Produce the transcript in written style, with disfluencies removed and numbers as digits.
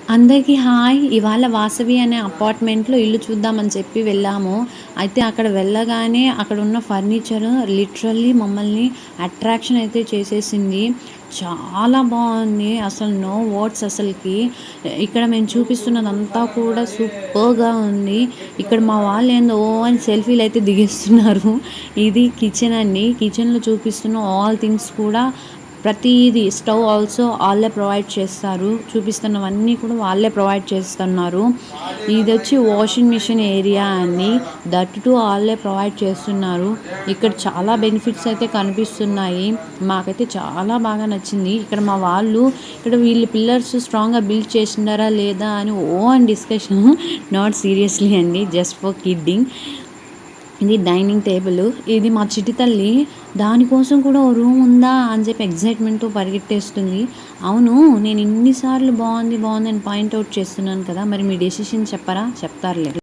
అందరికీ హాయ్. ఇవాళ వాసవి అనే అపార్ట్మెంట్‌లో ఇల్లు చూద్దామని చెప్పి వెళ్ళాము. అయితే అక్కడ వెళ్ళగానే అక్కడున్న ఫర్నిచర్ లిటరల్లీ మమ్మల్ని అట్రాక్షన్ అయితే చేసేసింది. చాలా బావుంది. అసలు నో వర్డ్స్ అసలకి. ఇక్కడ మేము చూపిస్తున్నదంతా కూడా సూపర్‌గా ఉంది. ఇక్కడ మా వాళ్ళేందో ఓ అని సెల్ఫీలయితే దిగేస్తున్నారు. ఇది కిచెన్ అండి. కిచెన్‌లో చూపిస్తున్న ఆల్ థింగ్స్ కూడా ప్రతీది స్టవ్ ఆల్సో ఆళ్ళే ప్రొవైడ్ చేస్తారు. చూపిస్తున్నవన్నీ కూడా వాళ్ళే ప్రొవైడ్ చేస్తున్నారు. ఇదొచ్చి వాషింగ్ మిషన్ ఏరియా అండి. దట్ టూ ఆళ్ళే ప్రొవైడ్ చేస్తున్నారు. ఇక్కడ చాలా బెనిఫిట్స్ అయితే కనిపిస్తున్నాయి. మాకైతే చాలా బాగా నచ్చింది. ఇక్కడ మా వాళ్ళు ఇక్కడ వీళ్ళు పిల్లర్స్ స్ట్రాంగ్‌గా బిల్డ్ చేసినారా లేదా అని ఓ అని డిస్కషన్. నాట్ సీరియస్‌లీ అండి. Just for kidding. ఇది డైనింగ్ టేబుల్. ఇది మా చిట్టి తల్లి దానికోసం కూడా ఓ రూమ్ ఉందా అని చెప్పి ఎక్సైట్మెంట్‌తో పరిగెట్టేస్తుంది. అవును, నేను ఇన్ని సార్లు బావుంది, బావుంది అని పాయింట్ ఔట్ చేస్తున్నాను కదా! మరి మీ డెసిషన్ చెప్పరా? చెప్తారులే.